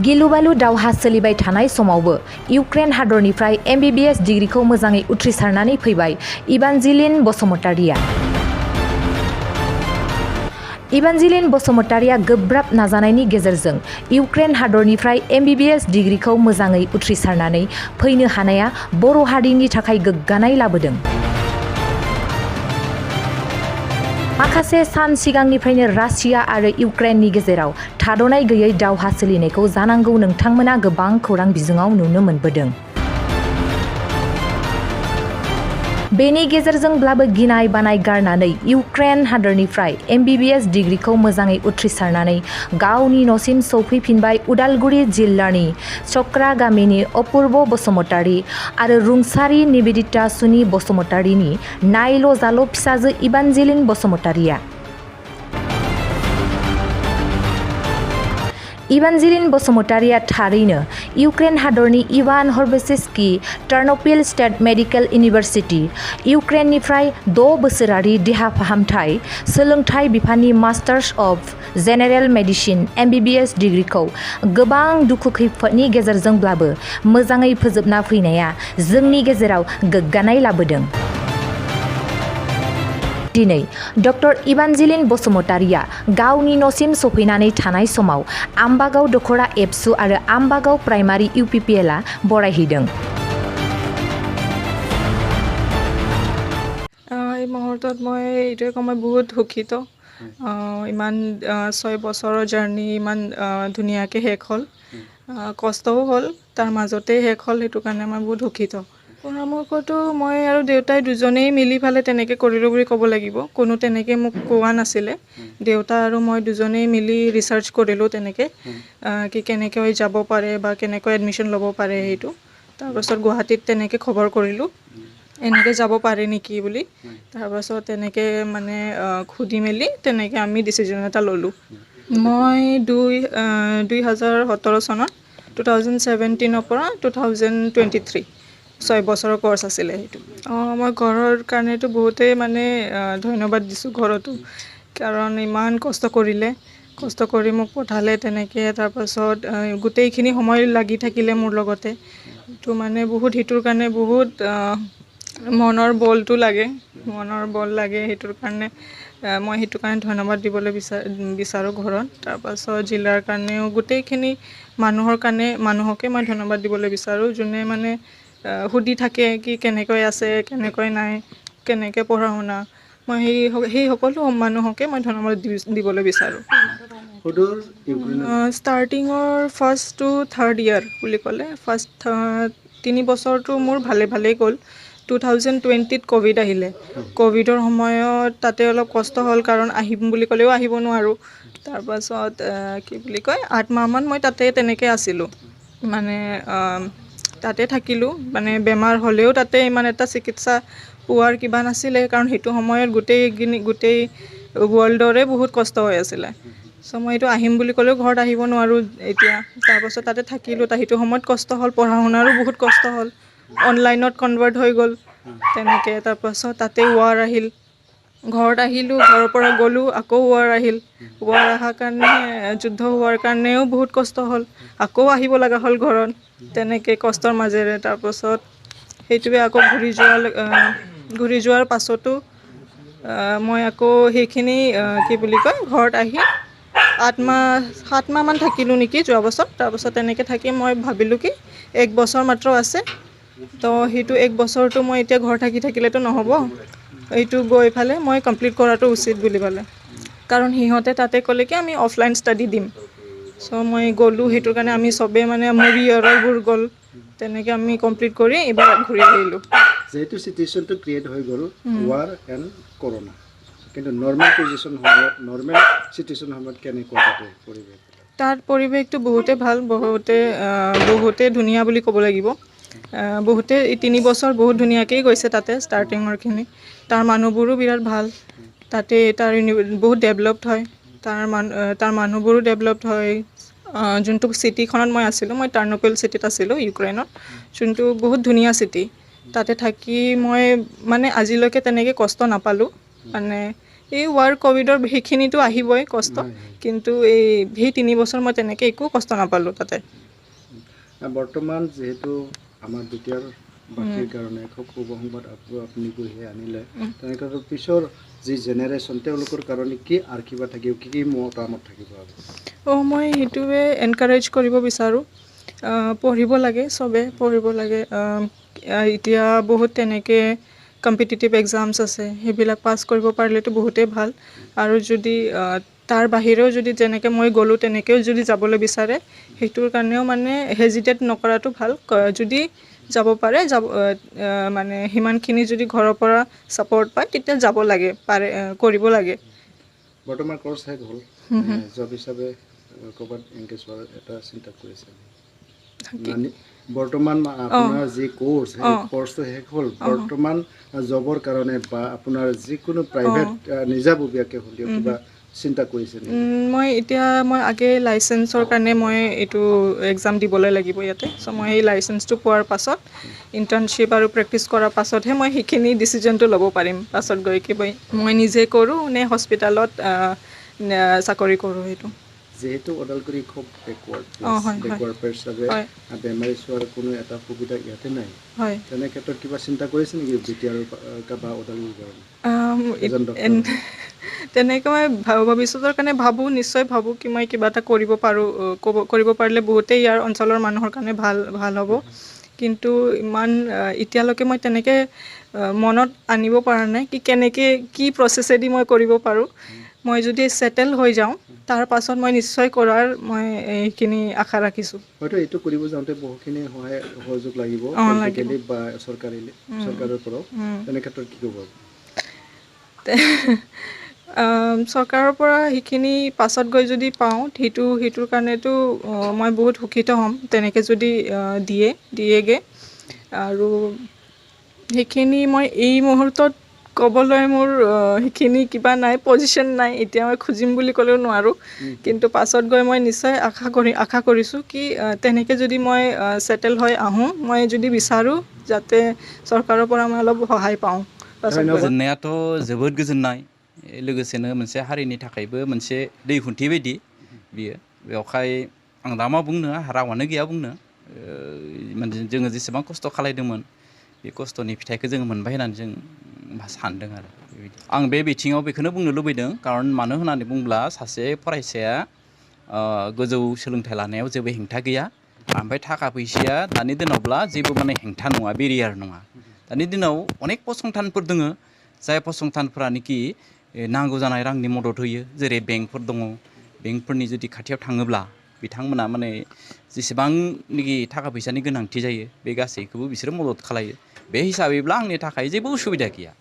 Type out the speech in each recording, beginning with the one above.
गिलुबालु दावहा सोलिबाय थानाय समावबो इउक्रेन हादरनिफ्राय MBBS डिग्रीखौ मोजाङै उथ्रिसारनानै फैबाय इभान्जेलिन बसुमतारिया। इभान्जेलिन बसुमतारिया गोब्राब नाजानायनि गेजेरजों इउक्रेन हादरनिफ्राय MBBS डिग्रीखौ मोजाङै उथ्रिसारनानै फैनो हानाया बर' हारिनि थाखाय गोग्गानाय लाबोदों। माखासे सान सिगांनिफ्रायनो रासिया आरो इउक्रेननि गेजेराव थाद'नाय गैयै दावहा सोलिनायखौ जानांगौ नोंथांमोना गोबां खौरां बिजोङाव नुनो मोनबोदों। बेनि गेजेरजोंब्लाबो गिनाय बानाय गारनानै इउक्रेन हादरनिफ्राय MBBS डिग्रीखौ मोजाङै उथ्रिसारनानै गावनि न'सिम सौफैफिनबाय उदालगुरि जिल्लानि चक्रा गामिनि अपूर्व बसुमतारी आरो रुंसारि निवेदिता सुनि बसुमतारीनि नायल' जाल' फिसाजो इभान्जेलिन बसुमतारिया। इभान्जेलिन बसुमतारिया थारैनो इउक्रेन हादरनि Ivan हर्बचेस्की Ternopil state medical university इउक्रेननिफ्राय 6 बोसोरारि देहा फाहामथाय सोलोंथाइ बिफाननि masters of general medicine MBBS डिग्रीखौ गोबां दुखु खैफोदनि गेजेरजोंब्लाबो मोजाङै फोजोबना फैनाया जोंनि गेजेराव गोग्गानाय लाबोदों। दिनै डक्टर इभान्जेलिन बसुमतारिया गावनि न'सिम सफैनानै थानाय समाव आम्बागाव दखरा एबसु आरो आम्बागाव प्राइमारि UPPLआ बरायहैदों। এই মুহূৰ্তত মই এইটোৱে ক'ম, মই বহুত সুখিত। ইমান 6 বছৰৰ জাৰ্নি ইমান ধুনীয়াকৈ শেষ হ'ল। কষ্টও হ'ল, তাৰ মাজতেই শেষ হ'ল, সেইটো কাৰণে মই বহুত সুখিত। পৰামৰ্শটো মই আৰু দেউতাই দুজনেই মিলি ফালে তেনেকৈ কৰিলোঁ বুলি ক'ব লাগিব। কোনো তেনেকৈ মোক কোৱা নাছিলে। দেউতা আৰু মই দুজনেই মিলি ৰিচাৰ্চ কৰিলোঁ তেনেকৈ কি কেনেকৈ যাব পাৰে বা কেনেকৈ এডমিশ্যন ল'ব পাৰে সেইটো। তাৰপাছত গুৱাহাটীত তেনেকৈ খবৰ কৰিলোঁ এনেকৈ যাব পাৰে নেকি বুলি। তাৰপাছত তেনেকৈ মানে সুধি মেলি তেনেকৈ আমি ডিচিজন এটা ল'লোঁ। মই 2017 চনত 2017ৰ পৰা 2023 6 বছৰৰ কোৰ্চ আছিলে সেইটো। মই ঘৰৰ কাৰণেতো বহুতেই মানে ধন্যবাদ দিছোঁ ঘৰতো, কাৰণ ইমান কষ্ট কৰিলে, কষ্ট কৰি মোক পঠালে তেনেকৈ। তাৰপাছত গোটেইখিনি সময় লাগি থাকিলে মোৰ লগতে। তো মানে বহুত সেইটোৰ কাৰণে বহুত মনৰ বল লাগে সেইটোৰ কাৰণে। মই সেইটো কাৰণে ধন্যবাদ দিবলৈ বিচাৰোঁ ঘৰত। তাৰপাছত জিলাৰ কাৰণেও গোটেইখিনি মানুহকে মই ধন্যবাদ দিবলৈ বিচাৰোঁ, যোনে মানে সুধি থাকে কি কেনেকৈ আছে, কেনেকৈ নাই, কেনেকৈ পঢ়া শুনা। মই সেই সকলো মানুহকে মই ধন্যবাদ দিবলৈ বিচাৰোঁ। ষ্টাৰ্টিঙৰ ফাৰ্ষ্ট টু থাৰ্ড ইয়াৰ বুলি ক'লে ফাৰ্ষ্ট 3 বছৰটো মোৰ ভালেই গ'ল। 2020ত ক'ভিড আহিলে। ক'ভিডৰ সময়ত তাতে অলপ কষ্ট হ'ল, কাৰণ আহিম বুলি ক'লেও আহিব নোৱাৰোঁ। তাৰপাছত কি বুলি কয় 8 মাহমান মই তাতে তেনেকৈ আছিলোঁ, মানে তাতে থাকিলোঁ। মানে বেমাৰ হ'লেও তাতে ইমান এটা চিকিৎসা পোৱাৰ কিবা নাছিলে, কাৰণ সেইটো সময়ত গোটেই ৱৰ্ল্ডৰে বহুত কষ্ট হৈ আছিলে। চ' মই এইটো আহিম বুলি ক'লেও ঘৰত আহিব নোৱাৰোঁ এতিয়া। তাৰপাছত তাতে থাকিলোঁ, সেইটো সময়ত কষ্ট হ'ল, পঢ়া শুনাৰো বহুত কষ্ট হ'ল, অনলাইনত কনভাৰ্ট হৈ গ'ল তেনেকৈ। তাৰপাছত তাতে ৱাৰ আহিল, ঘৰত আহিলোঁ, ঘৰৰ পৰা গ'লোঁ, আকৌ ৱাৰ আহিল। ৱাৰ অহাৰ কাৰণে যুদ্ধ হোৱাৰ কাৰণেও বহুত কষ্ট হ'ল, আকৌ আহিব লগা হ'ল ঘৰত তেনেকৈ কষ্টৰ মাজেৰে। তাৰপাছত সেইটোৱে আকৌ ঘূৰি যোৱাৰ পাছতো মই আকৌ সেইখিনি কি বুলি কয় ঘৰত আহি 7 মাহমান থাকিলোঁ নেকি যোৱা বছৰ। তাৰপাছত তেনেকৈ থাকি মই ভাবিলোঁ কি 1 বছৰ মাত্ৰ আছে, তো সেইটো 1 বছৰটো মই এতিয়া ঘৰত থাকিলেতো নহ'ব, এইটো গৈ ফালে মই কমপ্লিট কৰাটো উচিত বুলি পালে। কাৰণ সিহঁতে তাতে ক'লে কি আমি অফলাইন ষ্টাডি দিম। চ' মই গ'লোঁ, সেইটোৰ কাৰণে আমি চবেই মানে মোৰ ইয়াৰবোৰ গ'ল, তেনেকৈ আমি কমপ্লিট কৰি এইবাৰ ঘূৰি আহিলোঁ। যেহেতু চিটুৱেশ্যনটো ক্ৰিয়েট হৈ গ'ল ৱাৰ এণ্ড কৰোণা, কিন্তু নৰ্মেল চিটুৱেশ্যন সময়ত কেনেকুৱা তাতে পৰিৱেশ? তাত পৰিৱেশটো বহুতেই ভাল, বহুতেই ধুনীয়া বুলি ক'ব লাগিব। বহুতে 3 বছৰ বহুত ধুনীয়াকেই গৈছে তাতে ষ্টাৰ্টিঙৰখিনি। তাৰ মানুহবোৰো বিৰাট ভাল তাতে, বহুত ডেভেলপড হয়, তাৰ মানুহবোৰো ডেভেলপড হয়। যোনটো চিটিখনত মই আছিলোঁ, মই টাৰ্নোপিল চিটিত আছিলোঁ ইউক্ৰেইনত, যোনটো বহুত ধুনীয়া চিটি। তাতে থাকি মই মানে আজিলৈকে তেনেকৈ কষ্ট নাপালোঁ, মানে এই ৱাৰ ক'ভিডৰ সেইখিনিতো আহিবই কষ্ট, কিন্তু এই সেই 3 বছৰ মই তেনেকৈ একো কষ্ট নাপালোঁ তাতে। বৰ্তমান যিহেতু আমাৰ দ্বিতীয় বাকীৰ কাৰণে খুব শুভ সংবাদ আপুনি কঢ়িয়াই আনিলে, তেনেক্ষেত্ৰত পিছৰ যি জেনেৰেশ্যন তেওঁলোকৰ কাৰণে কি আশীৰ্বাদ থাকিব, কি মতামত থাকিব? মই সেইটোৱে এনকাৰেজ কৰিব বিচাৰোঁ, পঢ়িব লাগে, চবে পঢ়িব লাগে। এতিয়া বহুত তেনেকৈ কম্পিটিটিভ এক্সামছ আছে, সেইবিলাক পাছ কৰিব পাৰিলেতো বহুতেই ভাল। আৰু যদি তাৰ বাহিৰেও যদি যেনেকৈ মই গ'লোঁ তেনেকৈও যদি যাবলৈ বিচাৰে, সেইটোৰ কাৰণেও মানে হেজিটেট নকৰাটো ভাল। যদি যাব পাৰে মানে সিমানখিনি যদি ঘৰৰ পৰা ছাপৰ্ট পায় তেতিয়া যাব লাগে, কৰিব লাগে। বৰ্তমান কোৰ্ছ শেষ হ'ল, জব হিচাপে ক'ৰবাত এংগেজ হোৱাৰ এটা চিন্তা কৰিছে? বৰ্তমান আপোনাৰ যি কোৰ্ছ, সেই কোৰ্ছটো শেষ হ'ল, বৰ্তমান জবৰ কাৰণে বা আপোনাৰ যিকোনো প্ৰাইভেট নিজাববীয়াকৈ হ'লেও কিবা চিন্তা কৰিছে নেকি? মই আগে লাইচেঞ্চৰ কাৰণে মই এইটো এক্সাম দিবলৈ লাগিব ইয়াতে। চ' মই সেই লাইচেঞ্চটো পোৱাৰ পাছত ইণ্টাৰ্ণশ্বিপ আৰু প্ৰেক্টিচ কৰাৰ পাছতহে মই সেইখিনি ডিচিজনটো ল'ব পাৰিম। পাছত গৈ কি মই নিজে কৰোঁ নে হস্পিটেলত চাকৰি কৰোঁ সেইটো। যিহেতু ওদালগুৰি খুব বেকৱাৰ্ড প্লেচ হিচাপে বেমাৰী চোৱাৰ কোনো এটা সুবিধা ইয়াতে নাই, তেনে ক্ষেত্ৰত কিবা চিন্তা কৰিছে নেকি বিটিআৰ বা ওদালগুৰিৰ কাৰণে? তেনেকৈ মই ভৱিষ্যতৰ কাৰণে ভাবোঁ, নিশ্চয় ভাবোঁ কি মই কিবা এটা কৰিব পাৰোঁ, কৰিব পাৰিলে বহুতেই ইয়াৰ অঞ্চলৰ মানুহৰ কাৰণে ভাল হ'ব। কিন্তু ইমান এতিয়ালৈকে মই তেনেকৈ মনত আনিব পৰা নাই কি কেনেকৈ কি প্ৰচেছেদি মই কৰিব পাৰোঁ। মই যদি ছেটেল হৈ যাওঁ তাৰ পাছত মই নিশ্চয় কৰাৰ মই এইখিনি আশা ৰাখিছোঁ। হয়তো এইটো কৰিব যাওঁতে বহুখিনি সহযোগ লাগিব পলিটিকেলি বা চৰকাৰৰ পৰাও, তেনে ক্ষেত্ৰত কি ক'ব? চৰকাৰৰ পৰা সেইখিনি পাছত গৈ যদি পাওঁ সেইটোৰ কাৰণেতো মই বহুত সুখিত হ'ম, তেনেকৈ যদি দিয়েগৈ। আৰু সেইখিনি মই এই মুহূৰ্তত ক'বলৈ মোৰ সেইখিনি কিবা নাই, পজিশ্যন নাই, এতিয়া মই খুজিম বুলি ক'লেও নোৱাৰোঁ। কিন্তু পাছত গৈ মই নিশ্চয় আশা কৰিছোঁ কি তেনেকৈ যদি মই ছেটেল হৈ আহোঁ, মই যদি বিচাৰোঁ যাতে চৰকাৰৰ পৰা মই অলপ সহায় পাওঁ। गोजोननायाथ' जोबोद गोजोननाय, लोगोसेनो मोनसे हारिनि थाखायबो मोनसे दैखुन्थि बायदि बियो। बेवहाय आं दा मा बुंनो, रावानो गैया बुंनो। जोङो जेसेबां खस्थ' खालायदोंमोन बे खस्थ'नि फिथाइखौ जोङो मोनबाय होननानै जों सानदों आरो बेबायदि। आं बे बिथिङाव बेखौनो बुंनो लुबैदों, खारन मानो होननानै बुंब्ला सासे फरायसाया गोजौ सोलोंथाइ लानायाव जेबो हेंथा गैया, ओमफ्राय थाखा फैसाया दानि दिनावब्ला जेबो माने हेंथा नङा, बेरियार नङा। दानि दिनाव अनेक फसंथानफोर दङ, जाय फसंथानफोरानोखि नांगौ जानाय रांनि मदद होयो, जेरै बेंकफोर दङ। बेंकफोरनि जुदि खाथियाव थाङोब्ला बिथांमोना माने जेसेबांनाखि थाखा फैसानि गोनांथि जायो बे गासैखौबो बिसोरो मदद खालायो। बे हिसाबैब्ला आंनि थाखाय जेबो उसुबिदा गैया।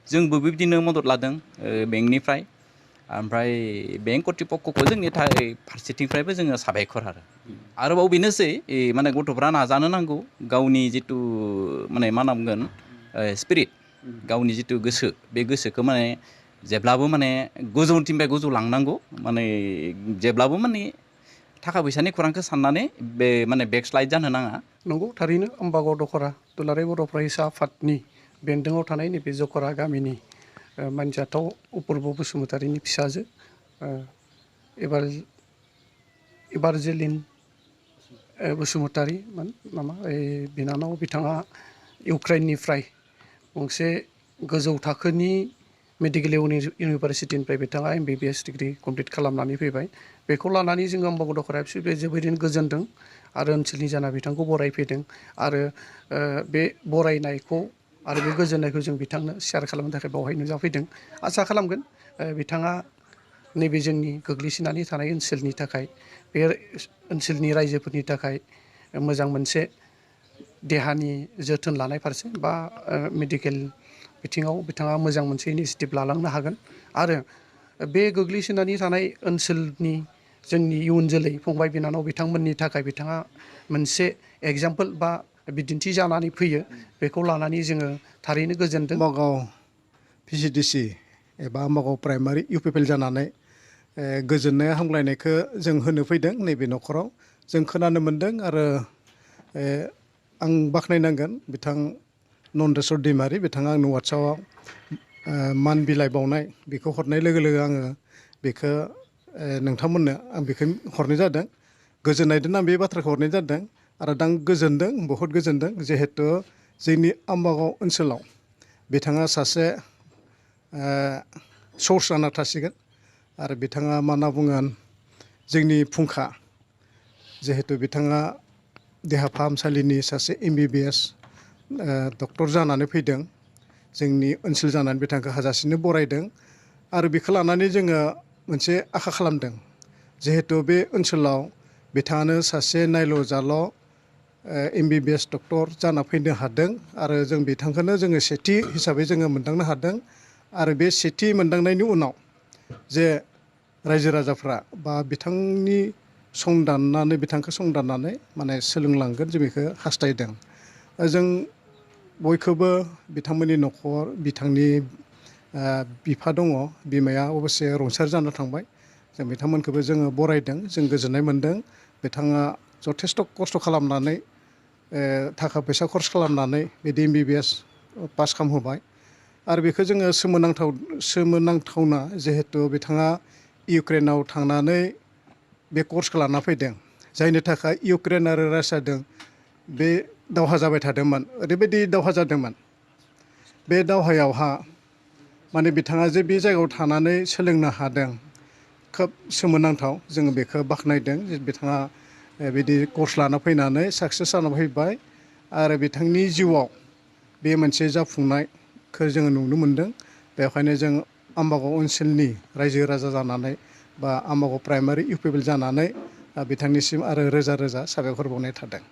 जोंबो बिबदिनो मदद लादों बेंकनिफ्राय, ओमफ्राय बेंक कर्तृपक्षखौ जोंनि थाखाय फारसेथिंनिफ्रायबो जोङो साबायखर आरोबाव बेनोसै माने गथ'फ्रा नाजानो नांगौ, गावनि जिथु माने मा होनना बुंगोन स्पिरिट, गावनि जिथु गोसो, बे गोसोखौ माने जेब्लाबो माने गोजौनिफ्राय गोजौ लांनांगौ, माने जेब्लाबो माने थाखा फैसानि खौरांखौ साननानै बे माने बेकस्लाइड जानो नाङा। नंगौ, थारैनो आम्बागाव दख'रा दुलाराय बर' फरायसा आफादनि बेन्दोङाव थानाय नैबे जखरा गामिनि मानजाथाव अपुर्ब बसुमतारीनि फिसाजो एबारजेलिन बसुमतारीमोन नामा, बिनानाव। बिथाङा इउक्रेननिफ्राय गंसे गोजौ थाखोनि मेडिकेल इउनिभारसिटिनिफ्राय बिथाङा MBBS डिग्री कमप्लिट खालामनानै फैबाय। बेखौ लानानै जोङो आम्बागाव दख'रा एबसुआव जोबोरैनो गोजोनदों आरो ओनसोलनि जाना बिथांखौ बरायफैदों। आरो बे बरायनायखौ आरो बे गोजोननायखौ जों बिथांनो शेयार खालामनो थाखाय बेवहाय नुजाफैदों। आसा खालामगोन बिथाङा नैबे जोंनि गोग्लैसोनानै थानाय ओनसोलनि थाखाय, बे ओनसोलनि रायजोफोरनि थाखाय मोजां मोनसे देहानि जोथोन लानाय फारसे बा मेडिकेल बिथिङाव बिथाङा मोजां मोनसे इनिसिएटिभ लालांनो हागोन। आरो बे गोग्लैसोनानै थानाय ओनसोलनि जोंनि इयुन जोलै फंबाय बिनानाव बिथांमोननि थाखाय बिथाङा मोनसे एग्जाम्पोल बा बिदिन्थि जानानै फैयो। बेखौ लानानै जोङो थारैनो गोजोनदों। आम्बागाव VCDC एबा आम्बागाव प्राइमारि UPPL जानानै गोजोननाय हामलायनायखौ जों होनो फैदों नैबे न'खराव। जों खोनानो मोन्दों आरो आं बाख्नायनांगोन बिथां नन्देस्वर दैमारि, बिथाङा आंनो वाट्सएपआव मान बिलाइ बावनाय बेखौ हरनाय लोगो लोगो आङो बेखौ नोंथांमोननो आं बेखौ हरनाय जादों। गोजोननायदों आं बे बाथ्राखौ हरनाय जादों आरो दा गोजोनदों, बहुद गोजोनदों जिहेथु जोंनि आम्बागाव ओनसोलाव बिथाङा सासे सर्स जाना थासिगोन आरो बिथाङा मा होनना बुंगोन जोंनि फुंखा जिहेतु बिथाङा देहा फाहामसालिनि सासे MBBS डक्टर जानानै फैदों। जोंनि ओनसोल जानानै बिथांखौ हाजासेनो बरायदों आरो बेखौ लानानै जोङो मोनसे आखा खालामदों जिहेतु बे ओनसोलाव बिथाङानो सासे नायल' जाल' MBBS डक्टर जाना फैनो हादों आरो जों बिथांखौनो जोङो सेथि हिसाबै जोङो मोनदांनो हादों आरो बे सेथि मोनदांनायनि उनाव जे रायजो राजाफ्रा बा बिथांनि बिथांखौ संदाननानै माने सोलोंलांगोन जों बेखौ हास्थायदों। जों बयखौबो बिथांमोननि न'खर बिथांनि बिफा दङ, बिमाया अबस्से रुंसार जाना थांबाय। जों बिथांमोनखौबो जोङो बरायदों, जों गोजोननाय मोन्दों। बिथाङा जथेस्थ' खस्थ' खालामनानै थाखा फैसा खरस खालामनानै बिदि MBBS पास खालामहोबाय आरो बेखौ जोङो सोमोनांथावना जिहेथु बिथाङा इउक्रेनाव थांनानै बे कर्सखौ लाना फैदों, जायनि थाखाय इउक्रेन आरो रासियाजों बे दावहा जाबाय थादोंमोन। ओरैबायदि दावहा जादोंमोन बे दावहायावहा माने बिथाङा जे बे जायगायाव थानानै सोलोंनो हादों खोब सोमोनांथाव। जोङो बेखौ बाख्नायदों जे बिथाङा बिदि कर्स लाना फैनानै साक्सेस जाना फैबाय आरो बिथांनि जिउआव बे मोनसे जाफुंनायखौ जोङो नुनो मोन्दों। बेखायनो जों आम्बागाव ओनसोलनि रायजो राजा जानानै बा आम्बागाव प्राइमारि UPBL जानानै बिथांनिसिम आरो रोजा रोजा साबायखर बावनाय थादों।